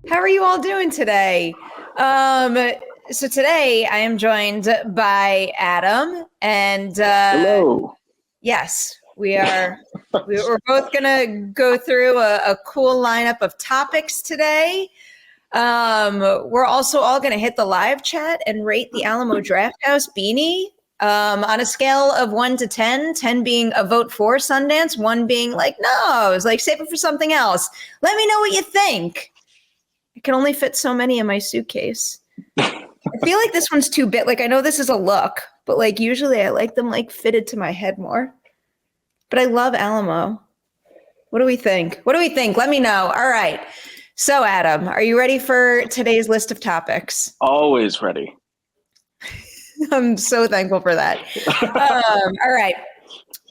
How are you all doing today? So today I am joined by Adam, and Hello. yes, we are. We're both gonna go through a cool lineup of topics today. We're also all gonna hit the live chat and rate the Alamo Drafthouse beanie on a scale of 1 to 10, 10 being a vote for Sundance, one being like no, it's like save it for something else. Let me know what you think. I can only fit so many in my suitcase. I feel like this one's too big. Like, I know this is a look, but like usually I like them like fitted to my head more. But I love Alamo. What do we think? What do we think? Let me know. All right. So, Adam, are you ready for today's list of topics? Always ready. I'm so thankful for that. All right.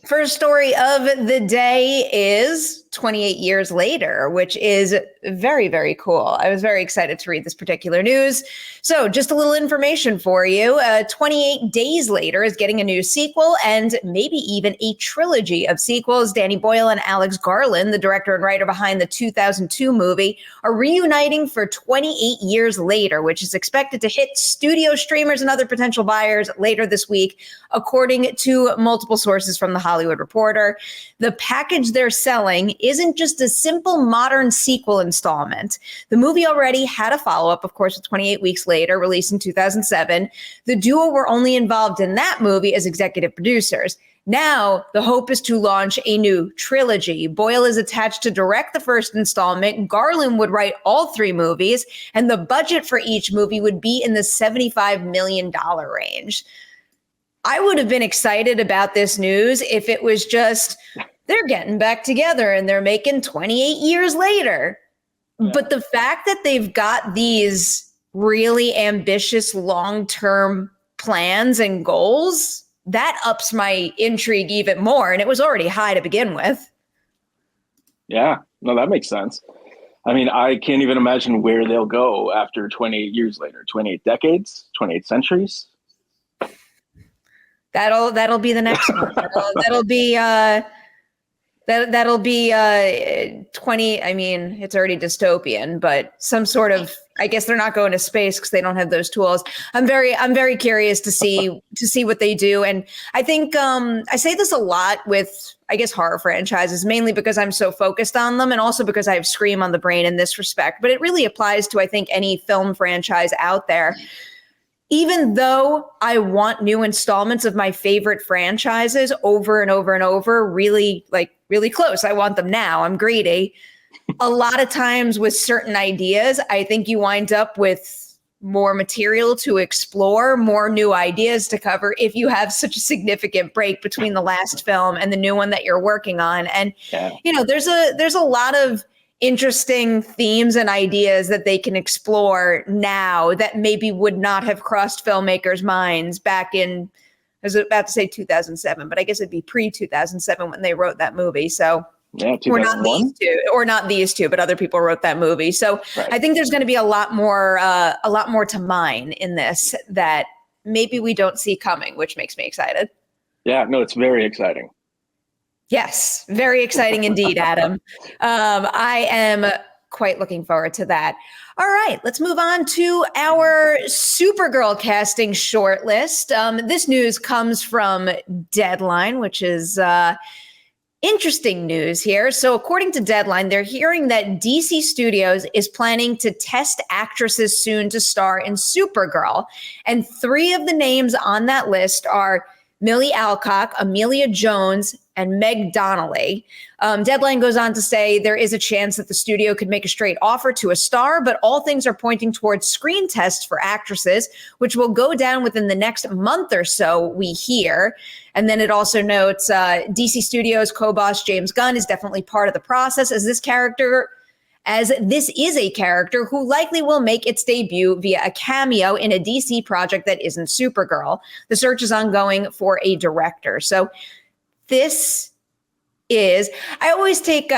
First story of the day is 28 years later, which is very, very cool. I was very excited to read this particular news. So just a little information for you. 28 Days Later is getting a new sequel and maybe even a trilogy of sequels. Danny Boyle and Alex Garland, the director and writer behind the 2002 movie, are reuniting for 28 years later, which is expected to hit studio streamers and other potential buyers later this week, according to multiple sources from The Hollywood Reporter. The package they're selling isn't just a simple modern sequel installment. The movie already had a follow-up, of course, with 28 Weeks Later, released in 2007. The duo were only involved in that movie as executive producers. Now, the hope is to launch a new trilogy. Boyle is attached to direct the first installment. Garland would write all three movies, and the budget for each movie would be in the $75 million range. I would have been excited about this news if it was just, they're getting back together and they're making 28 years later. Yeah. But the fact that they've got these really ambitious long-term plans and goals, that ups my intrigue even more. And it was already high to begin with. Yeah, no, that makes sense. I mean, I can't even imagine where they'll go after 28 years later, 28 decades, 28 centuries. That'll be the next one. That'll be 20. I mean, it's already dystopian, but some sort of, I guess they're not going to space because they don't have those tools. I'm very curious to see what they do. And I think I say this a lot with, I guess, horror franchises, mainly because I'm so focused on them and also because I have Scream on the brain in this respect. But it really applies to, I think, any film franchise out there. Even though I want new installments of my favorite franchises over and over and over, really close. I want them now. I'm greedy. A lot of times with certain ideas, I think you wind up with more material to explore, more new ideas to cover if you have such a significant break between the last film and the new one that you're working on. And, there's a lot of interesting themes and ideas that they can explore now that maybe would not have crossed filmmakers' minds back in, I was about to say 2007, but I guess it'd be pre-2007 when they wrote that movie. So yeah, not these two, but other people wrote that movie. So right. I think there's going to be a lot more to mine in this that maybe we don't see coming, which makes me excited. Yeah, no, it's very exciting. Yes, very exciting indeed, Adam. I am quite looking forward to that. All right, let's move on to our Supergirl casting shortlist. This news comes from Deadline, which is interesting news here. So according to Deadline, they're hearing that DC Studios is planning to test actresses soon to star in Supergirl. And three of the names on that list are Milly Alcock, Emilia Jones, and Meg Donnelly. Deadline goes on to say there is a chance that the studio could make a straight offer to a star, but all things are pointing towards screen tests for actresses, which will go down within the next month or so, we hear. And then it also notes DC Studios co-boss James Gunn is definitely part of the process as this is a character who likely will make its debut via a cameo in a DC project that isn't Supergirl. The search is ongoing for a director. So this is, I always take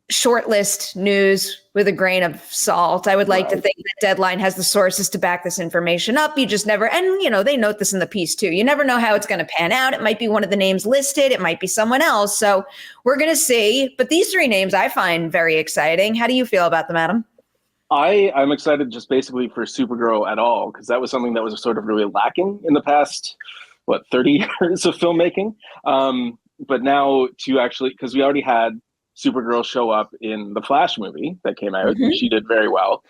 shortlist news with a grain of salt. I would like to think that Deadline has the sources to back this information up. You just never, and they note this in the piece too. You never know how it's going to pan out. It might be one of the names listed. It might be someone else. So we're going to see. But these three names I find very exciting. How do you feel about them, Adam? I'm excited just basically for Supergirl at all, because that was something that was sort of really lacking in the past, 30 years of filmmaking. But now to actually, because we already had Supergirl show up in the Flash movie that came out, and she did very well.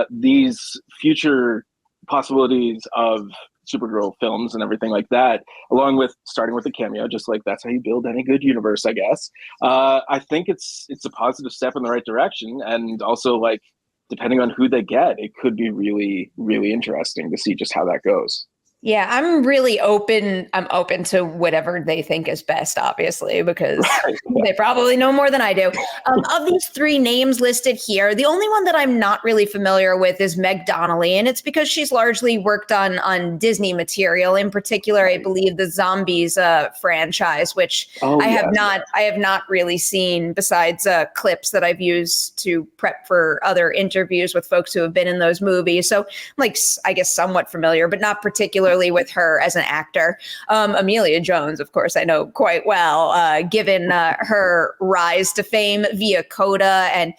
These future possibilities of Supergirl films and everything like that, along with starting with a cameo, just like that's how you build any good universe, I guess. I think it's a positive step in the right direction, and also like depending on who they get, it could be really, really interesting to see just how that goes. Yeah, I'm really open. I'm open to whatever they think is best, obviously, because Right. they probably know more than I do. Of these three names listed here, the only one that I'm not really familiar with is Meg Donnelly, and it's because she's largely worked on Disney material. In particular, I believe the Zombies franchise, which I have not really seen besides clips that I've used to prep for other interviews with folks who have been in those movies. So, like, I guess somewhat familiar, but not particularly with her as an actor. Emilia Jones, of course, I know quite well, given her rise to fame via Coda. And,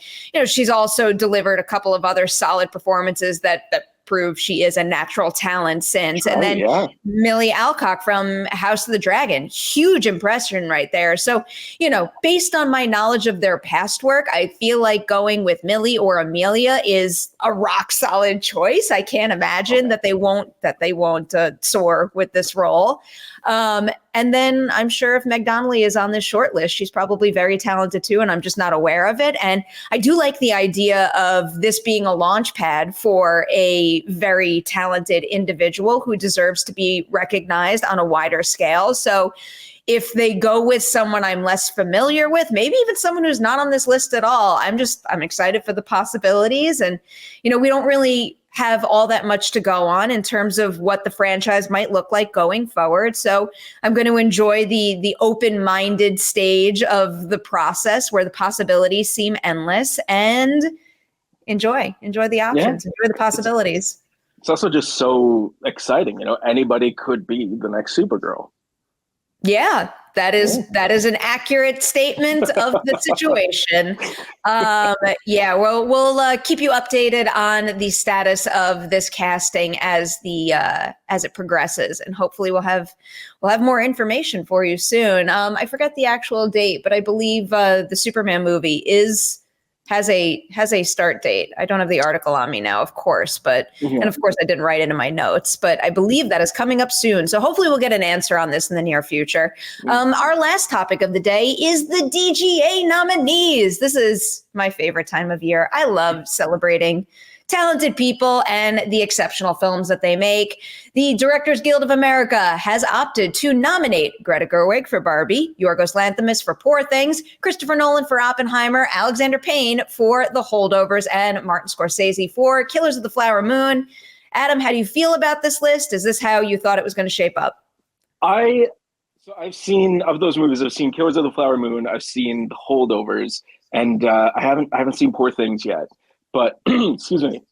she's also delivered a couple of other solid performances that prove she is a natural talent since. And then Milly Alcock from House of the Dragon, huge impression right there. So, based on my knowledge of their past work, I feel like going with Milly or Emilia is a rock solid choice. I can't imagine that they won't soar with this role. And then I'm sure if Meg Donnelly is on this short list, she's probably very talented too, and I'm just not aware of it. And I do like the idea of this being a launch pad for a very talented individual who deserves to be recognized on a wider scale. So if they go with someone I'm less familiar with, maybe even someone who's not on this list at all, I'm excited for the possibilities. And, we don't really have all that much to go on in terms of what the franchise might look like going forward. So I'm going to enjoy the open-minded stage of the process where the possibilities seem endless, and enjoy the options, enjoy the possibilities. It's also just so exciting. Anybody could be the next Supergirl. Yeah, that is an accurate statement of the situation. We'll keep you updated on the status of this casting as it progresses, and hopefully we'll have more information for you soon. I forget the actual date, but I believe the Superman movie has a start date. I don't have the article on me now, of course, and of course I didn't write it in my notes, but I believe that is coming up soon. So hopefully we'll get an answer on this in the near future. Our last topic of the day is the DGA nominees. This is my favorite time of year. I love celebrating talented people and the exceptional films that they make. The Directors Guild of America has opted to nominate Greta Gerwig for Barbie, Yorgos Lanthimos for Poor Things, Christopher Nolan for Oppenheimer, Alexander Payne for The Holdovers, and Martin Scorsese for Killers of the Flower Moon. Adam, how do you feel about this list? Is this how you thought it was going to shape up? I've seen, of those movies, I've seen Killers of the Flower Moon, I've seen The Holdovers, and I haven't seen Poor Things yet. But excuse me,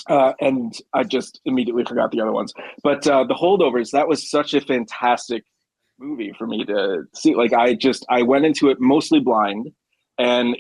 and I just immediately forgot the other ones. But The Holdovers, that was such a fantastic movie for me to see. Like I went into it mostly blind, and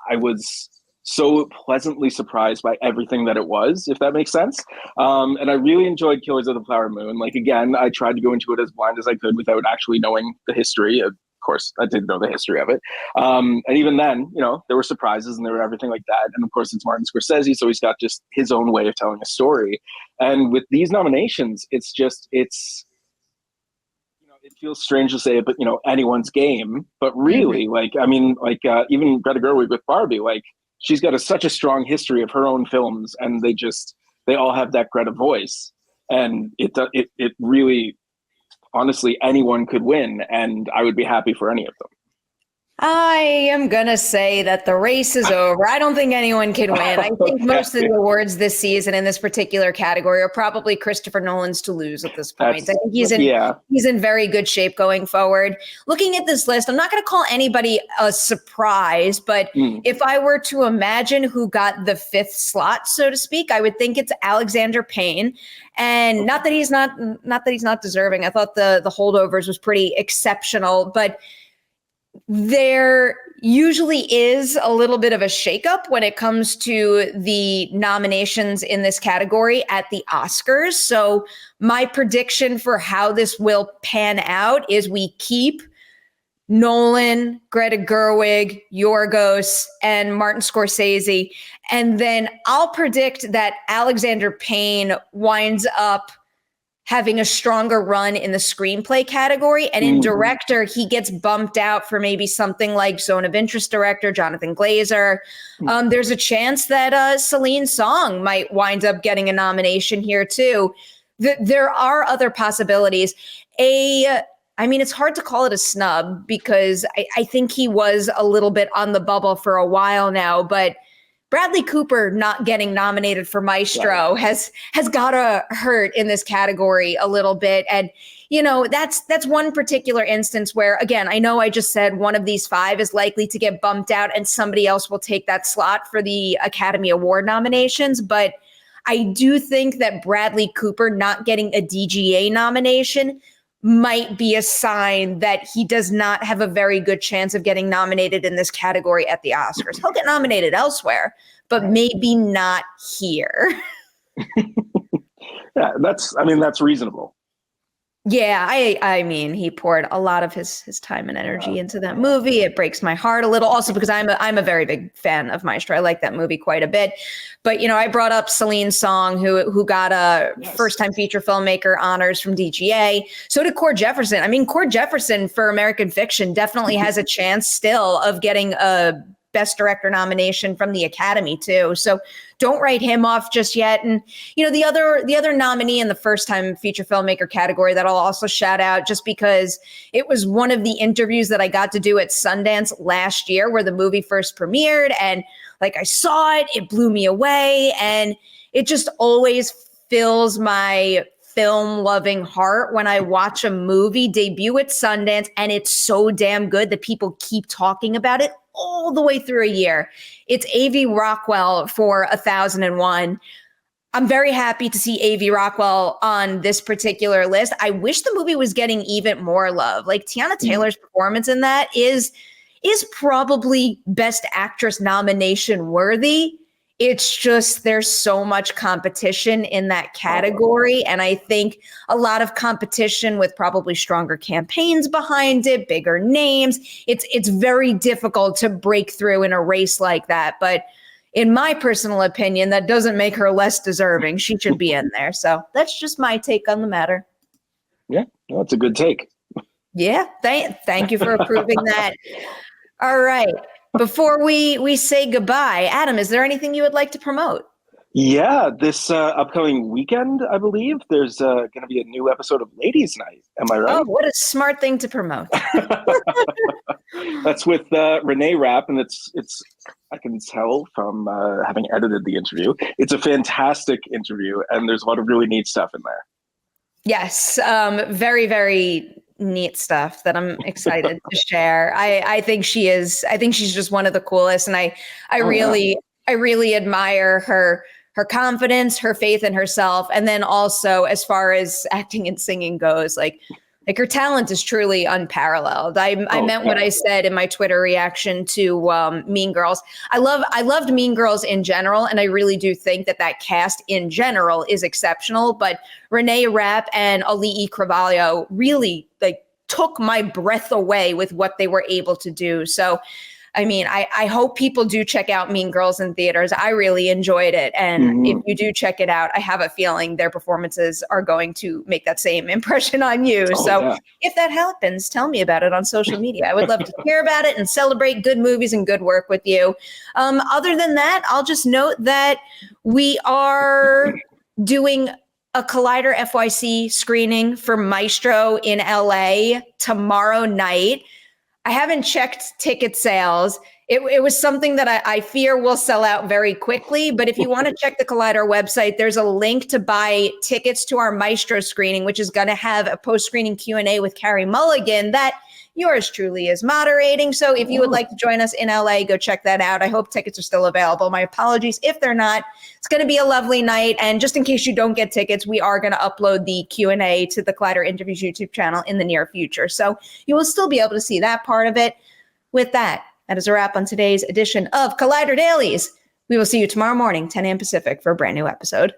I was so pleasantly surprised by everything that it was, if that makes sense. And I really enjoyed Killers of the Flower Moon. Like, again, I tried to go into it as blind as I could without actually knowing the history. Of course, I didn't know the history of it. And even then, there were surprises and there were everything like that. And of course, it's Martin Scorsese, so he's got just his own way of telling a story. And with these nominations, it feels strange to say it, but anyone's game. But really, even Greta Gerwig with Barbie, she's got such a strong history of her own films, and they all have that Greta voice, and it really, honestly, anyone could win, and I would be happy for any of them. I am going to say that the race is over. I don't think anyone can win. I think most of the awards this season in this particular category are probably Christopher Nolan's to lose at this point. I think he's in very good shape going forward. Looking at this list, I'm not going to call anybody a surprise, but if I were to imagine who got the fifth slot, so to speak, I would think it's Alexander Payne. And not that he's not deserving. I thought the Holdovers was pretty exceptional, but There usually is a little bit of a shakeup when it comes to the nominations in this category at the Oscars. So my prediction for how this will pan out is we keep Nolan, Greta Gerwig, Yorgos, and Martin Scorsese. And then I'll predict that Alexander Payne winds up having a stronger run in the screenplay category. And in director, he gets bumped out for maybe something like Zone of Interest director, Jonathan Glazer. There's a chance that Celine Song might wind up getting a nomination here too. There are other possibilities. It's hard to call it a snub because I think he was a little bit on the bubble for a while now, but Bradley Cooper not getting nominated for Maestro has gotta hurt in this category a little bit. And, that's one particular instance where, again, I know I just said one of these 5 is likely to get bumped out and somebody else will take that slot for the Academy Award nominations. But I do think that Bradley Cooper not getting a DGA nomination might be a sign that he does not have a very good chance of getting nominated in this category at the Oscars. He'll get nominated elsewhere, but maybe not here. Yeah, that's reasonable. Yeah, I mean, he poured a lot of his time and energy into that movie. It breaks my heart a little, also because I'm a very big fan of Maestro. I like that movie quite a bit. But I brought up Celine Song, who got a first-time feature filmmaker honors from DGA. So did Cord Jefferson. I mean, Cord Jefferson for American Fiction definitely has a chance still of getting a Best Director nomination from the Academy too. So don't write him off just yet. And the other nominee in the first time feature filmmaker category that I'll also shout out, just because it was one of the interviews that I got to do at Sundance last year where the movie first premiered, and I saw it blew me away, and it just always fills my film loving heart when I watch a movie debut at Sundance and it's so damn good that people keep talking about it all the way through a year. It's A.V. Rockwell for 1001. I'm very happy to see A.V. Rockwell on this particular list. I wish the movie was getting even more love. Tiana Taylor's performance in that is probably Best Actress nomination worthy. It's just there's so much competition in that category. And I think a lot of competition with probably stronger campaigns behind it, bigger names. It's very difficult to break through in a race like that. But in my personal opinion, that doesn't make her less deserving. She should be in there. So that's just my take on the matter. Yeah, that's a good take. Yeah, thank you for approving that. All right. Before we say goodbye, Adam, is there anything you would like to promote? Yeah, this upcoming weekend, I believe, there's going to be a new episode of Ladies Night. Am I right? Oh, what a smart thing to promote. That's with Renee Rapp, and it's I can tell from having edited the interview, it's a fantastic interview, and there's a lot of really neat stuff in there. Yes, very, very neat stuff that I'm excited to share. I think she's just one of the coolest, and I really admire her confidence, her faith in herself, and then also as far as acting and singing goes, like her talent is truly unparalleled. I meant what I said in my Twitter reaction to Mean Girls. I loved Mean Girls in general, and I really do think that cast in general is exceptional. But Renee Rapp and Ali'i Carvalho really took my breath away with what they were able to do. So, I mean, I hope people do check out Mean Girls in theaters. I really enjoyed it. And if you do check it out, I have a feeling their performances are going to make that same impression on you. If that happens, tell me about it on social media. I would love to hear about it and celebrate good movies and good work with you. Other than that, I'll just note that we are doing a Collider FYC screening for Maestro in LA tomorrow night. I haven't checked ticket sales. It was something that I fear will sell out very quickly. But if you want to check the Collider website, there's a link to buy tickets to our Maestro screening, which is going to have a post-screening Q&A with Carey Mulligan that yours truly is moderating. So if you would like to join us in LA, go check that out. I hope tickets are still available. My apologies if they're not. It's going to be a lovely night. And just in case you don't get tickets, we are going to upload the Q&A to the Collider Interviews YouTube channel in the near future. So you will still be able to see that part of it. with that is a wrap on today's edition of Collider Dailies. We will see you tomorrow morning, 10 a.m. Pacific, for a brand new episode.